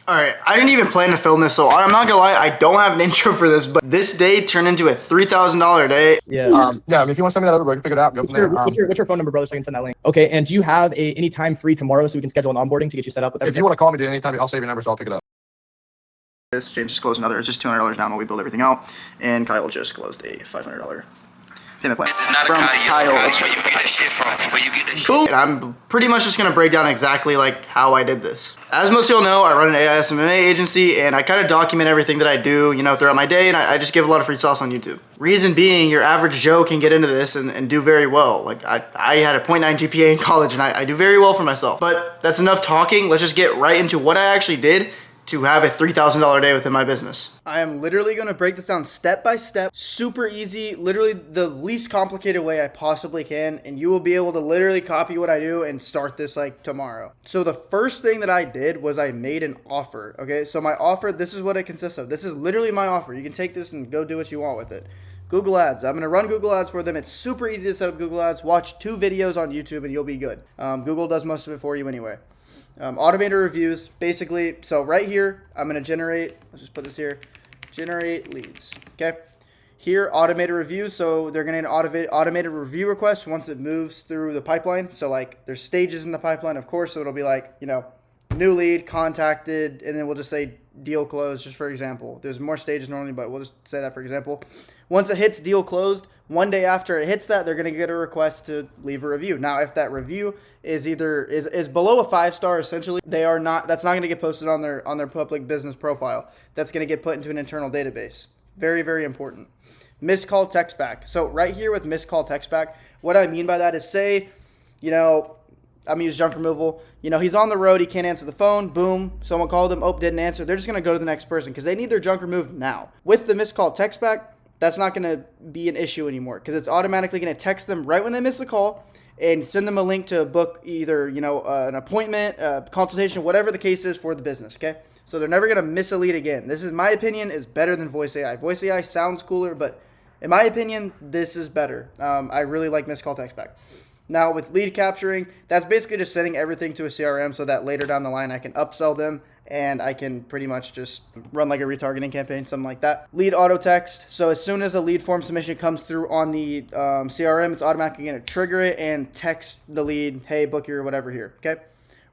Alright, I didn't even plan to film this, so I'm not gonna lie, I don't have an intro for this, but this day turned into a $3,000 day. Yeah. Yeah, I mean, if you want to send me that over, we can figure it out. Go from there. What's your phone number, brother, so I can send that link? Okay, and do you have any time free tomorrow so we can schedule an onboarding to get you set up with everything? If you want to call me, dude, anytime, I'll save your number, so I'll pick it up. James just closed another, it's just $200 down while we build everything out, and Kyle just closed a $500 payment plan from Kyle. Cool. And I'm pretty much just gonna break down exactly like how I did this. As most of y'all know, I run an AI SMMA agency, and I kind of document everything that I do, you know, throughout my day, and I just give a lot of free sauce on YouTube. Reason being, your average Joe can get into this and do very well. Like I had a 0.9 GPA in college, and I do very well for myself. But that's enough talking. Let's just get right into what I actually did to have a $3,000 day within my business. I am literally gonna break this down step by step, super easy, literally the least complicated way I possibly can, and you will be able to literally copy what I do and start this like tomorrow. So the first thing that I did was I made an offer, okay? So my offer, this is what it consists of. This is literally my offer. You can take this and go do what you want with it. Google Ads. I'm gonna run Google Ads for them. It's super easy to set up Google Ads. Watch 2 videos on YouTube and you'll be good. Google does most of it for you anyway. Automated reviews, basically, so right here, I'm going to generate, let's just put this here, generate leads, okay? Here, automated reviews, so they're going to get an automated review request once it moves through the pipeline. So, like, there's stages in the pipeline, of course, so it'll be like, you know, new lead, contacted, and then we'll just say deal closed, just for example. There's more stages normally, but we'll just say that for example. Once it hits deal closed, one day after it hits that, they're going to get a request to leave a review. Now, if that review is either is below a 5-star, essentially, that's not going to get posted on their public business profile. That's going to get put into an internal database. Very, very important. Missed call text back. So right here with missed call text back, what I mean by that is, say, you know, I'm going to use junk removal. You know, he's on the road. He can't answer the phone. Boom. Someone called him. Oh, didn't answer. They're just going to go to the next person because they need their junk removed now. With the missed call text back, that's not going to be an issue anymore because it's automatically going to text them right when they miss the call and send them a link to book either, you know, an appointment, consultation, whatever the case is for the business, okay? So they're never going to miss a lead again. This is, my opinion, is better than Voice AI. Voice AI sounds cooler, but in my opinion, this is better. I really like missed call text back. Now, with lead capturing, that's basically just sending everything to a CRM so that later down the line I can upsell them and I can pretty much just run like a retargeting campaign, something like that. Lead auto text. So as soon as a lead form submission comes through on the CRM, it's automatically going to trigger it and text the lead, hey, book your whatever here, okay?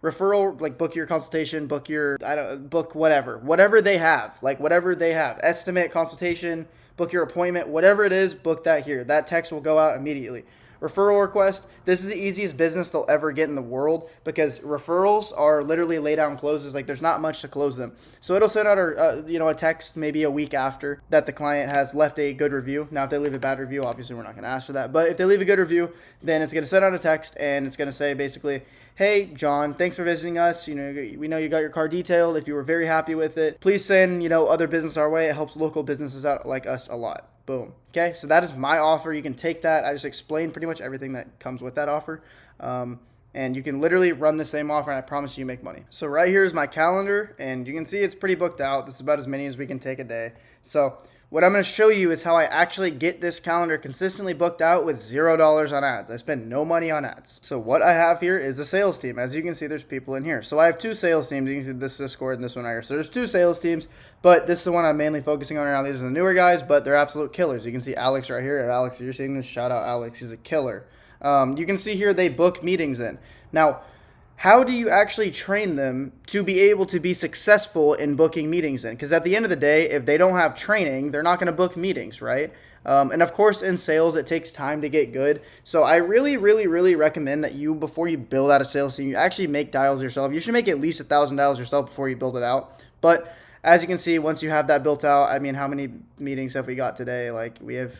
Referral, like book your consultation, book your, book whatever they have, like whatever they have. Estimate, consultation, book your appointment, whatever it is, book that here. That text will go out immediately. Referral request, this is the easiest business they'll ever get in the world because referrals are literally lay down closes. Like there's not much to close them. So it'll send out a text maybe a week after that the client has left a good review. Now if they leave a bad review, obviously we're not going to ask for that. But if they leave a good review, then it's going to send out a text and it's going to say basically, hey, John, thanks for visiting us. You know, we know you got your car detailed. If you were very happy with it, please send, you know, other business our way. It helps local businesses out like us a lot. Boom. Okay, so that is my offer. You can take that. I just explained pretty much everything that comes with that offer. And you can literally run the same offer, and I promise you make money. So right here is my calendar, and you can see it's pretty booked out. This is about as many as we can take a day. So what I'm going to show you is how I actually get this calendar consistently booked out with $0 on ads. I spend no money on ads. So what I have here is a sales team. As you can see, there's people in here. So I have 2 sales teams. You can see this Discord and this one right here. So there's 2 sales teams, but this is the one I'm mainly focusing on right now. These are the newer guys, but they're absolute killers. You can see Alex right here. Alex, if you're seeing this, shout out Alex. He's a killer. You can see here they book meetings in. Now, how do you actually train them to be able to be successful in booking meetings in? Because at the end of the day, if they don't have training, they're not going to book meetings, right? And of course, in sales, it takes time to get good. So I really, really, really recommend that you, before you build out a sales team, you actually make dials yourself. You should make at least $1,000 yourself before you build it out. But as you can see, once you have that built out, I mean, how many meetings have we got today? Like we have,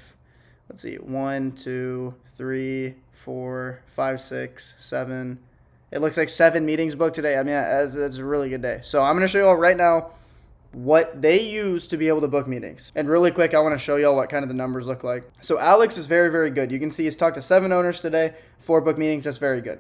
let's see, 1, 2, 3, 4, 5, 6, 7. It looks like 7 meetings booked today. I mean, that's a really good day. So I'm going to show you all right now what they use to be able to book meetings. And really quick, I want to show you all what kind of the numbers look like. So Alex is very, very good. You can see he's talked to 7 owners today, 4 book meetings. That's very good.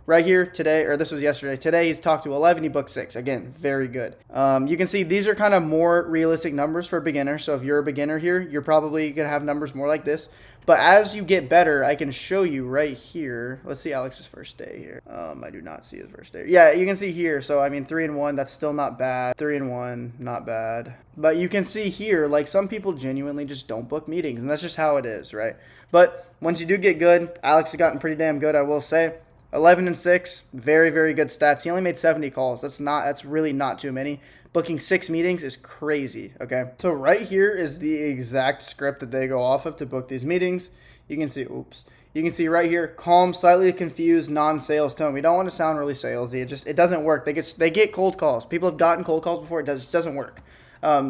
Right here today, or this was yesterday. Today he's talked to 11, he booked 6. Again, very good. You can see these are kind of more realistic numbers for beginners. So if you're a beginner here, you're probably going to have numbers more like this. But as you get better, I can show you right here. Let's see Alex's first day here. I do not see his first day. Yeah, you can see here. So, I mean, 3 and 1, that's still not bad. 3 and 1, not bad. But you can see here, like, some people genuinely just don't book meetings, and that's just how it is, right? But once you do get good, Alex has gotten pretty damn good, I will say. 11 and 6, very, very good stats. He only made 70 calls. That's really not too many. Booking 6 meetings is crazy, okay? So right here is the exact script that they go off of to book these meetings. You can see, you can see right here, calm, slightly confused, non-sales tone. We don't want to sound really salesy. It doesn't work. They get cold calls. People have gotten cold calls before. It doesn't work.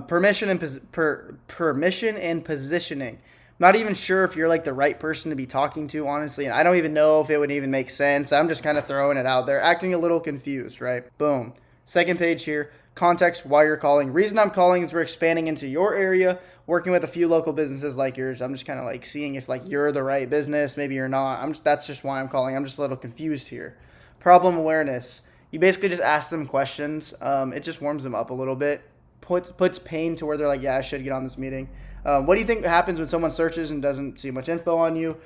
Permission and positioning. Not even sure if you're like the right person to be talking to, honestly. And I don't even know if it would even make sense. I'm just kind of throwing it out there, acting a little confused, right? Boom. Second page here, context, why you're calling. Reason I'm calling is we're expanding into your area, working with a few local businesses like yours. I'm just kind of like seeing if like you're the right business, maybe you're not. That's just why I'm calling. I'm just a little confused here. Problem awareness. You basically just ask them questions. It just warms them up a little bit. Puts pain to where they're like, yeah, I should get on this meeting. What do you think happens when someone searches and doesn't see much info on you?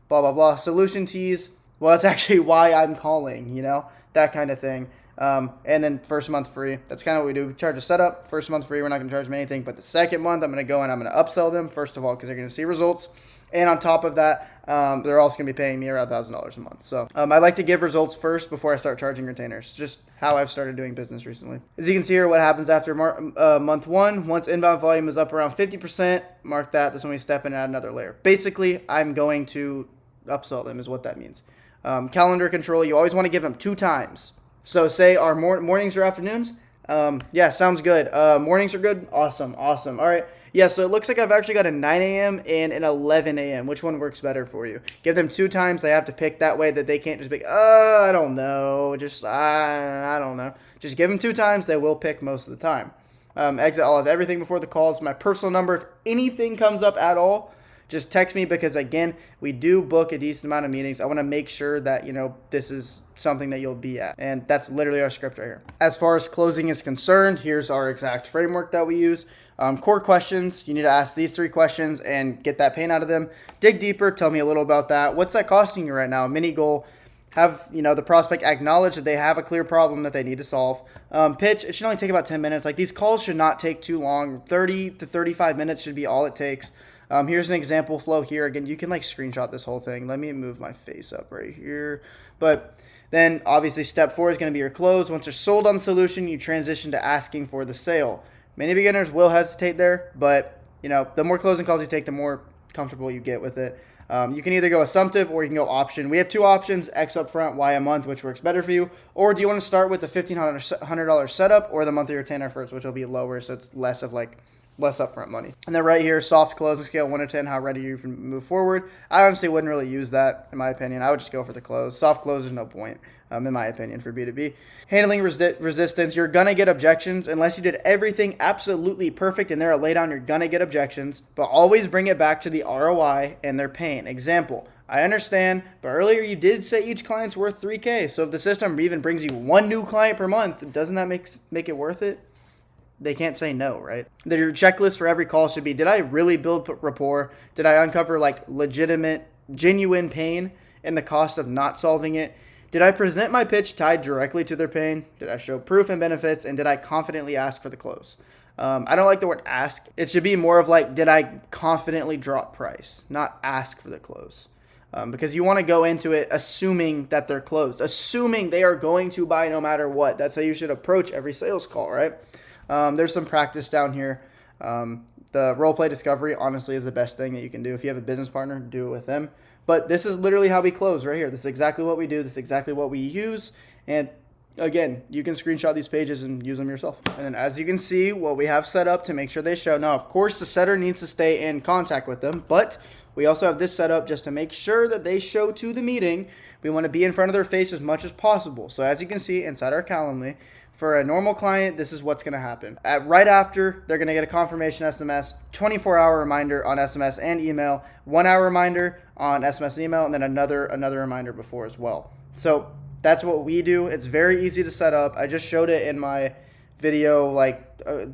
Blah, blah, blah. Solution tease. Well, that's actually why I'm calling, you know, that kind of thing. And then first month free. That's kind of what we do. We charge a setup. First month free. We're not going to charge them anything. But the second month, I'm going to go and I'm going to upsell them, first of all, because they're going to see results. And on top of that, they're also going to be paying me around $1,000 a month. So I like to give results first before I start charging retainers. Just how I've started doing business recently. As you can see here, what happens after month 1, once inbound volume is up around 50%, mark that. That's when we step in and add another layer. Basically, I'm going to upsell them is what that means. Calendar control, you always want to give them 2 times. So say our mornings or afternoons. Yeah, sounds good. Mornings are good. Awesome. All right. Yeah, so it looks like I've actually got a 9 a.m. and an 11 a.m. Which one works better for you? Give them 2 times. They have to pick that way that they can't just pick, I don't know. I don't know. Just give them 2 times. They will pick most of the time. Exit all of everything before the calls. My personal number, if anything comes up at all, just text me because, again, we do book a decent amount of meetings. I want to make sure that, you know, this is something that you'll be at. And that's literally our script right here. As far as closing is concerned, here's our exact framework that we use. Core questions, you need to ask these 3 questions and get that pain out of them. Dig deeper, tell me a little about that. What's that costing you right now? Mini goal, have, you know, the prospect acknowledge that they have a clear problem that they need to solve. Pitch, it should only take about 10 minutes. Like, these calls should not take too long. 30 to 35 minutes should be all it takes. Here's an example flow here. Again, you can like screenshot this whole thing. Let me move my face up right here. But then obviously step 4 is going to be your close. Once you're sold on the solution, you transition to asking for the sale. Many beginners will hesitate there, but you know, the more closing calls you take, the more comfortable you get with it. You can either go assumptive or you can go option. We have 2 options, X up front, Y a month, which works better for you. Or do you want to start with the $1,500 setup or the monthly retainer first, which will be lower, so it's less upfront money. And then right here, soft closing scale 1 to 10, how ready you can move forward. I honestly wouldn't really use that, in my opinion. I would just go for the close. Soft close, there's no point, in my opinion, for B2B. Handling resistance, you're going to get objections. Unless you did everything absolutely perfect and they're a laydown, you're going to get objections. But always bring it back to the ROI and their pain. Example, I understand, but earlier you did say each client's worth $3K. So if the system even brings you 1 new client per month, doesn't that make it worth it? They can't say no, right? Your checklist for every call should be, did I really build rapport? Did I uncover like legitimate, genuine pain and the cost of not solving it? Did I present my pitch tied directly to their pain? Did I show proof and benefits? And did I confidently ask for the close? I don't like the word ask. It should be more of like, did I confidently drop price, not ask for the close? Because you want to go into it assuming that they're closed, assuming they are going to buy no matter what. That's how you should approach every sales call, right? There's some practice down here. The role play discovery, honestly, is the best thing that you can do. If you have a business partner, do it with them. But this is literally how we close right here. This is exactly what we do. This is exactly what we use. And again, you can screenshot these pages and use them yourself. And then as you can see, what we have set up to make sure they show. Now, of course, the setter needs to stay in contact with them, but we also have this set up just to make sure that they show to the meeting. We want to be in front of their face as much as possible. So as you can see inside our Calendly, for a normal client, this is what's going to happen. Right after, they're going to get a confirmation SMS, 24-hour reminder on SMS and email, 1-hour reminder on SMS and email, and then another reminder before as well. So That's what we do. It's very easy to set up. I just showed it in my video like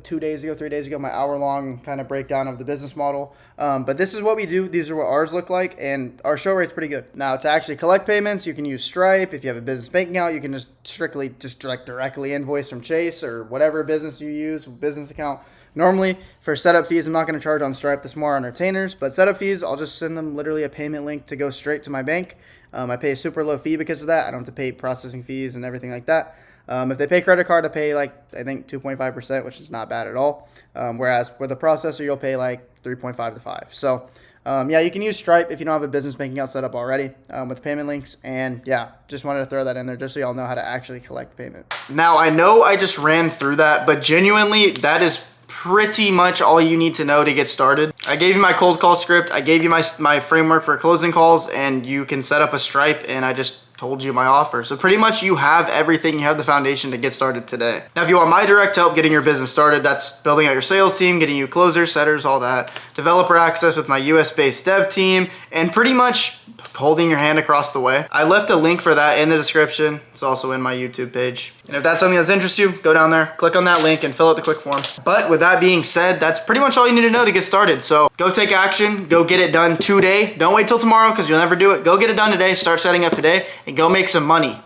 2 days ago, 3 days ago, my hour-long kind of breakdown of the business model. But this is what we do. These are what ours look like, and our show rate's pretty good. Now, to actually collect payments, you can use Stripe. If you have a business bank account, you can just directly invoice from Chase or whatever business you use, business account. Normally, for setup fees, I'm not going to charge on Stripe. That's more on retainers. But setup fees, I'll just send them literally a payment link to go straight to my bank. I pay a super low fee because of that. I don't have to pay processing fees and everything like that. If they pay credit card, I pay like, I think 2.5%, which is not bad at all. Whereas with a processor, you'll pay like 3.5 to 5. So yeah, you can use Stripe if you don't have a business banking account set up already with payment links. And yeah, just wanted to throw that in there just so y'all know how to actually collect payment. Now, I know I just ran through that, but genuinely, that is pretty much all you need to know to get started. I gave you my cold call script. I gave you my framework for closing calls, and you can set up a Stripe, and I just told you my offer. So pretty much you have everything. You have the foundation to get started today. Now, if you want my direct help getting your business started, that's building out your sales team, getting you closers, setters, all that, developer access with my US-based dev team, and pretty much holding your hand across the way. I left a link for that in the description. It's also in my YouTube page. And if that's something that's interests you, go down there, click on that link, and fill out the quick form. But with that being said, that's pretty much all you need to know to get started. So go take action, go get it done today. Don't wait till tomorrow because you'll never do it. Go get it done today, start setting up today, and go make some money.